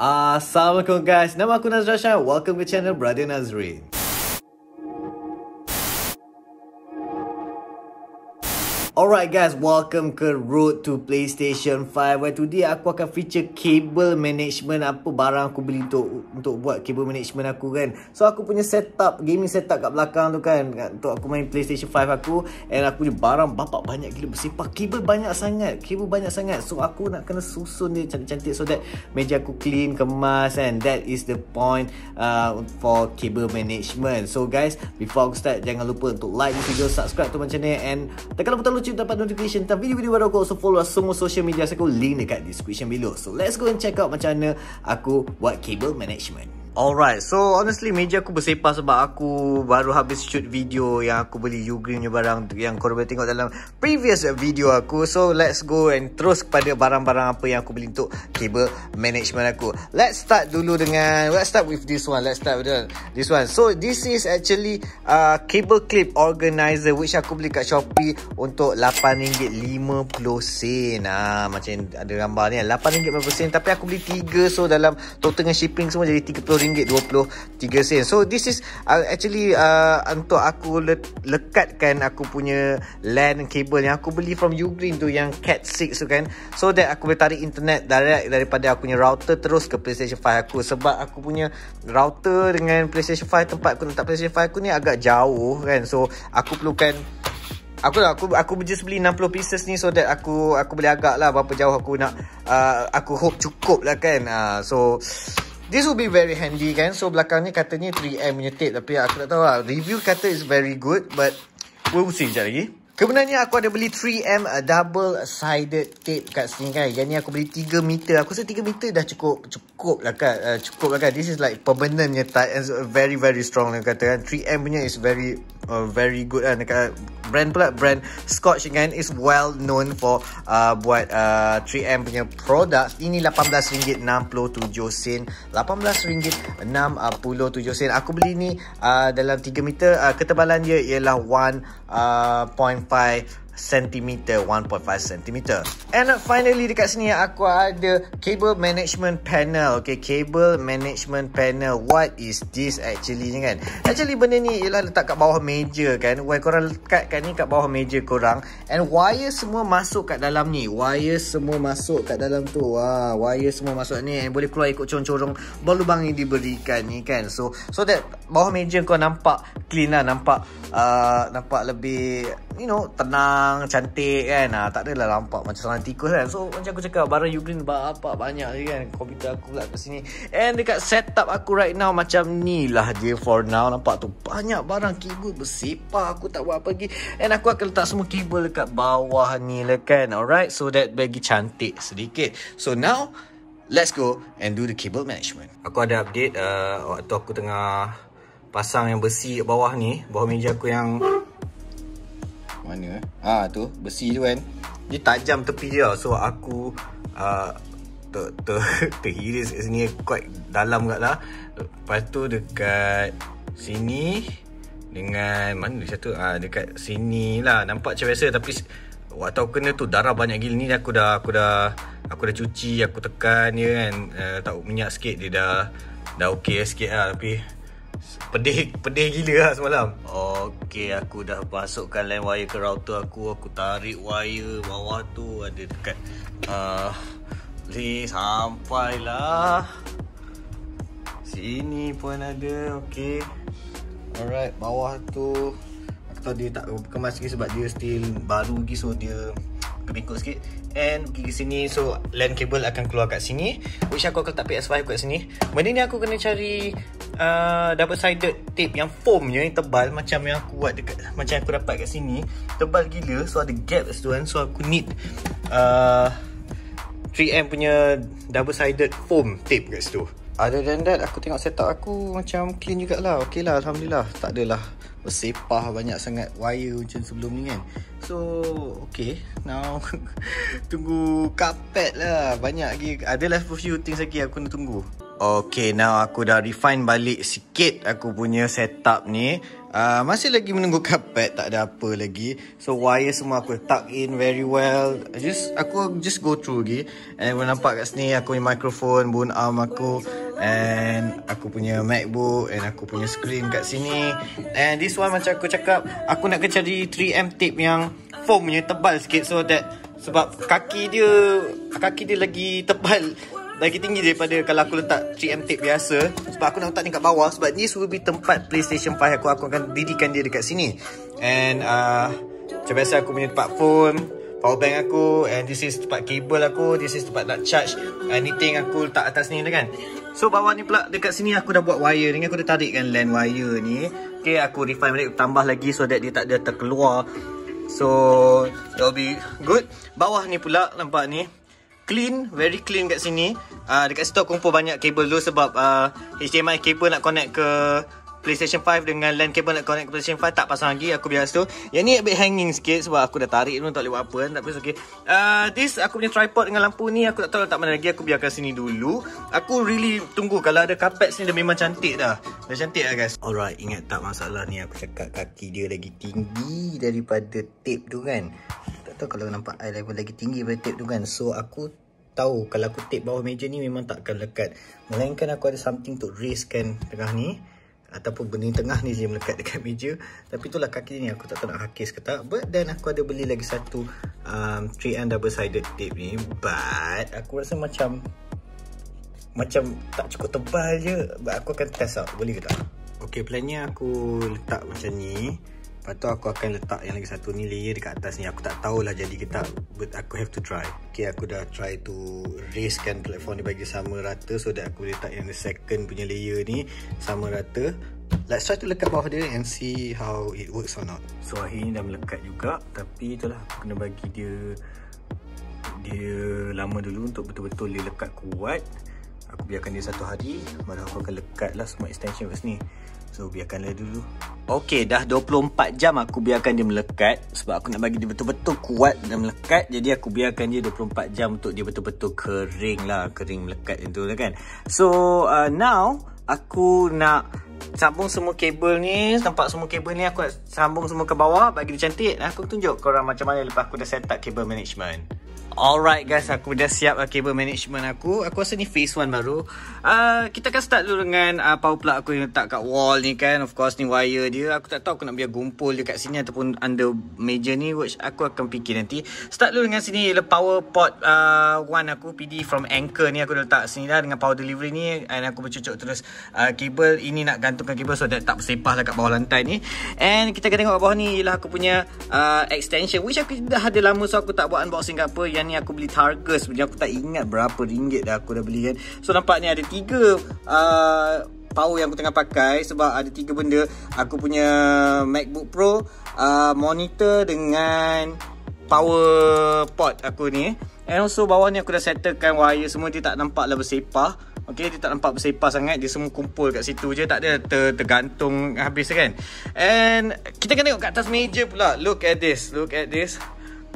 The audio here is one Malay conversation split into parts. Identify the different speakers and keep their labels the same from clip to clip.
Speaker 1: Assalamualaikum guys, nama aku Nazra Shah. Welcome ke channel Brother Nazrin. Alright guys, welcome ke Road to PlayStation 5, where today aku akan feature cable management. Apa barang aku beli untuk buat cable management aku kan. So aku punya setup, gaming setup kat belakang tu kan, untuk aku main PlayStation 5 aku. And aku punya barang bapak banyak gila bersepah. Cable banyak sangat. So aku nak kena susun dia cantik-cantik so that meja aku clean, kemas, and that is the point for cable management. So guys, before aku start, jangan lupa untuk like this video, subscribe to my channel, and tekan butang lonceng dapat notification tentang video-video baru aku. Also follow semua social media aku, link dekat description below. So let's go and check out macam mana aku buat cable management. Alright, so honestly meja aku bersepah sebab aku baru habis shoot video yang aku beli Ugreen punya barang yang korang boleh tengok dalam previous video aku. So let's go and terus kepada barang-barang apa yang aku beli untuk cable management aku. Let's start with this one. So this is actually cable clip organizer which aku beli kat Shopee untuk RM8.50. Macam ada gambar ni, RM8.50, tapi aku beli 3, so dalam total dengan shipping semua jadi RM30.23. So this is actually untuk aku lekatkan aku punya LAN cable yang aku beli from Ugreen tu, yang Cat 6 tu kan, so that aku boleh tarik internet direct daripada aku punya router terus ke PlayStation 5 aku. Sebab aku punya router dengan PlayStation 5, tempat aku letak PlayStation 5 aku ni agak jauh kan, so aku perlukan Aku just beli 60 pieces ni so that aku boleh agak lah berapa jauh aku nak, aku hope cukup lah kan. So this will be very handy kan. So belakang ni katanya 3M punya tape, tapi aku tak tahu lah, review kata is very good, but we'll see sekejap lagi. Kebenarnya aku ada beli 3M double sided tape kat sini kan. Yang ni aku beli 3 meter. Aku rasa 3 meter dah cukup lah kan. This is like permanent punya type, and very very strong lah kata kan. 3M punya is very good kan. Brand Scotch kan is well known for buat 3M punya product. Ini RM18.67. RM18.67. Aku beli ni dalam 3 meter. Ketebalan dia ialah 1.5 cm. And finally dekat sini aku ada cable management panel. Okay, cable management panel. What is this actually ni kan? Actually benda ni ialah letak kat bawah meja kan. Korang lekatkan ni kat bawah meja korang, and wire semua masuk kat dalam ni. Wire semua masuk kat dalam tu. Wire semua masuk ni, and boleh keluar ikut corong-corong lubang yang diberikan ni kan. So that bawah meja kau nampak clean lah, nampak lebih tenang, cantik kan. Tak adalah nampak macam sarang tikus kan. So macam aku cakap, barang Ugreen bapak banyak je kan. Komputer aku pula kat sini, and dekat setup aku right now macam ni lah dia for now. Nampak tu banyak barang cable bersepah, aku tak buat apa lagi. And aku akan letak semua cable dekat bawah ni lah kan. Alright, so that bagi cantik sedikit. So now let's go and do the cable management. Aku ada update waktu aku tengah pasang yang besi kat bawah ni, bawah meja aku yang mana tu besi tu kan, dia tajam tepi dia. So aku terhiris kat sini, quite dalam kat lah. Lepas tu dekat sini dengan mana satu, dekat sini lah, nampak macam biasa, tapi waktu aku kena tu darah banyak gila. Ni aku dah cuci, aku tekan dia kan, tak minyak sikit, dia dah okey sikit lah, tapi pedih gila lah semalam. Okay, aku dah masukkan line wire ke router aku. Aku tarik wire bawah tu, ada dekat sampailah sini pun ada. Okay, alright, bawah tu aku tahu dia tak kemas lagi sebab dia still baru lagi, so dia kebengkok sikit. And pergi ke sini, so LAN cable akan keluar kat sini, which aku akan letak PS5 kat sini. Benda ni aku kena cari double sided tape yang foamnya, yang tebal macam yang aku buat dekat, macam yang aku dapat kat sini, tebal gila. So ada gap kat situ kan, so aku need 3M punya double sided foam tape kat situ. Other than that, aku tengok setup aku macam clean jugalah. Okay lah, Alhamdulillah, tak adalah bersepah banyak sangat wire macam sebelum ni kan. So okay, now tunggu carpet lah. Banyak lagi, adalah few things lagi aku nak tunggu. Okay, now aku dah refine balik sikit aku punya setup ni. Masih lagi menunggu karpet, tak ada apa lagi. So wire semua aku tuck in very well. Aku just go through lagi. And boleh nampak kat sini aku punya microphone, bone arm aku, and aku punya MacBook, and aku punya screen kat sini. And this one macam aku cakap, aku nak kena cari 3M tape yang foam punya tebal sikit, so that sebab kaki dia lagi tebal, lagi tinggi daripada kalau aku letak 3M tape biasa. Sebab aku nak letak ni kat bawah, sebab this will be tempat PlayStation 5 aku akan dirikan dia dekat sini. And macam biasa aku punya tempat phone, power bank aku, and this is tempat kabel aku, this is tempat nak charge anything aku letak atas ni kan. So bawah ni pula dekat sini aku dah buat wire ni, aku dah tarikkan LAN wire ni. Okay, aku refine balik, tambah lagi so that dia tak ada terkeluar. So it'll be good. Bawah ni pula nampak ni clean, very clean kat sini. Dekat situ aku kumpul banyak kabel dulu sebab HDMI kabel nak connect ke PlayStation 5 dengan LAN kabel nak connect ke PlayStation 5 tak pasang lagi. Aku biasa tu. Yang ni a bit hanging sikit sebab aku dah tarik dulu, tak boleh buat apa kan. Tak apa, okay. This aku punya tripod dengan lampu ni aku tak tahu letak mana lagi. Aku biarkan sini dulu. Aku really tunggu kalau ada carpet sini, dah memang cantik dah. Dah cantik lah guys. Alright, ingat tak masalah ni aku cakap kaki dia lagi tinggi daripada tape tu kan. Tak tahu kalau nampak eye level lagi tinggi daripada tape tu kan. So aku tahu kalau aku tape bawah meja ni memang tak akan melekat. Melainkan aku ada something to raise-kan tengah ni, ataupun benda tengah ni je melekat dekat meja. Tapi itulah kaki ni aku tak tahu nak hakis ke tak. But then aku ada beli lagi satu 3M double sided tape ni. But aku rasa macam tak cukup tebal je. But aku akan test out, boleh ke tak. Okay, plannya aku letak macam ni. Lepas tu aku akan letak yang lagi satu ni layer dekat atas ni. Aku tak tahulah jadi ke tak, but aku have to try. Okay, aku dah try to raise-kan platform ni bagi sama rata, so that aku boleh letak yang the second punya layer ni sama rata. Let's try to lekat bawah dia and see how it works or not. So akhirnya dah melekat juga, tapi itulah aku kena bagi dia lama dulu untuk betul-betul dia lekat kuat. Aku biarkan dia 1 hari, baru aku akan lekat lah semua extension kat sini. So biarkanlah dulu. Okay, dah 24 jam aku biarkan dia melekat. Sebab aku nak bagi dia betul-betul kuat dan melekat. Jadi aku biarkan dia 24 jam untuk dia betul-betul kering lah. Kering melekat macam tu lah kan. So now aku nak sambung semua kabel ni. Nampak semua kabel ni aku nak sambung semua ke bawah bagi dia cantik. Aku tunjuk korang macam mana lepas aku dah set up kabel management. Alright guys, aku dah siap kabel management aku. Aku rasa ni phase 1 baru. Kita akan start dulu dengan power plug aku yang letak kat wall ni kan. Of course ni wire dia. Aku tak tahu aku nak biar gumpul je kat sini ataupun under meja ni, which aku akan fikir nanti. Start dulu dengan sini ialah power port 1 aku, PD from Anchor ni aku dah letak sini dah dengan power delivery ni. And aku bercucuk terus kabel ini, nak gantungkan kabel so that tak bersepah lah kat bawah lantai ni. And kita akan tengok kat bawah ni ialah aku punya extension, which aku dah ada lama, so aku tak buat unboxing ke apa. Yang ni aku beli Targus, sebenarnya aku tak ingat berapa ringgit dah aku dah beli kan. So nampak ni ada 3 power yang aku tengah pakai, sebab ada 3 benda. Aku punya MacBook Pro, monitor dengan power port aku ni. And also bawah ni aku dah settlekan wire semua, dia tak nampak lah bersepah. Okay, dia tak nampak bersepah sangat. Dia semua kumpul kat situ je, tak ada tergantung habis kan. And kita kena tengok kat atas meja pula. Look at this, look at this.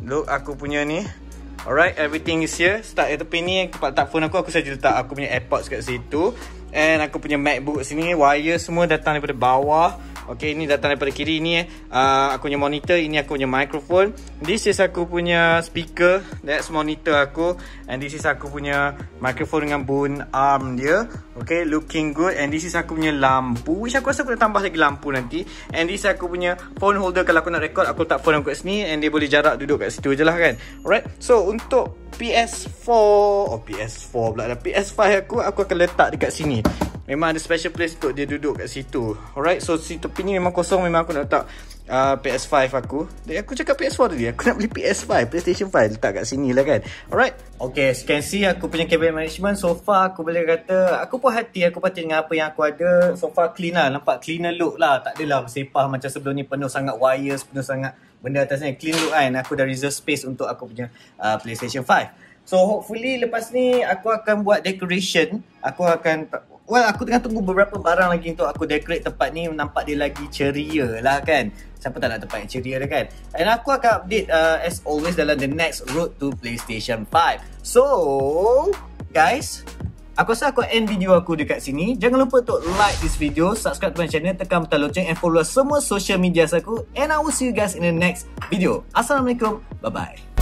Speaker 1: Look aku punya ni. Alright, everything is here. Start at tepi ni, tempat letak phone aku saja letak aku punya AirPods kat situ. And aku punya MacBook sini, wire semua datang daripada bawah. Okay, ini datang daripada kiri ni. Aku punya monitor, ini aku punya microphone. This is aku punya speaker, that's monitor aku. And this is aku punya microphone dengan bone arm dia. Okay, looking good. And this is aku punya lampu, which aku rasa aku nak tambah lagi lampu nanti. And this is aku punya phone holder, kalau aku nak record aku letak phone aku kat sini. And dia boleh jarak duduk kat situ je lah kan. Alright, so untuk PS4 pula dah, PS5 aku akan letak dekat sini. Memang ada special place untuk dia duduk kat situ. Alright, so si tepi ni memang kosong. Memang aku nak letak PS5 aku. Dan aku cakap PS4 tadi, aku nak beli PS5, PlayStation 5, letak kat sini lah kan. Alright, okay, as you can see aku punya kabel management so far, aku boleh kata aku puas hati dengan apa yang aku ada. So far clean lah, nampak cleaner look lah. Tak adalah bersepah macam sebelum ni, penuh sangat wires, penuh sangat benda atas ni. Clean look kan. Aku dah reserve space untuk aku punya PlayStation 5. So hopefully lepas ni aku akan buat decoration. Aku tengah tunggu beberapa barang lagi untuk aku decorate tempat ni, nampak dia lagi ceria lah kan. Siapa tak nak tempat yang ceria dah kan. And aku akan update as always dalam the next road to PlayStation 5. So guys, Aku rasa aku end video aku dekat sini. Jangan lupa untuk like this video, subscribe to my channel, tekan butang loceng and follow semua social media aku. And I will see you guys in the next video. Assalamualaikum. Bye-bye.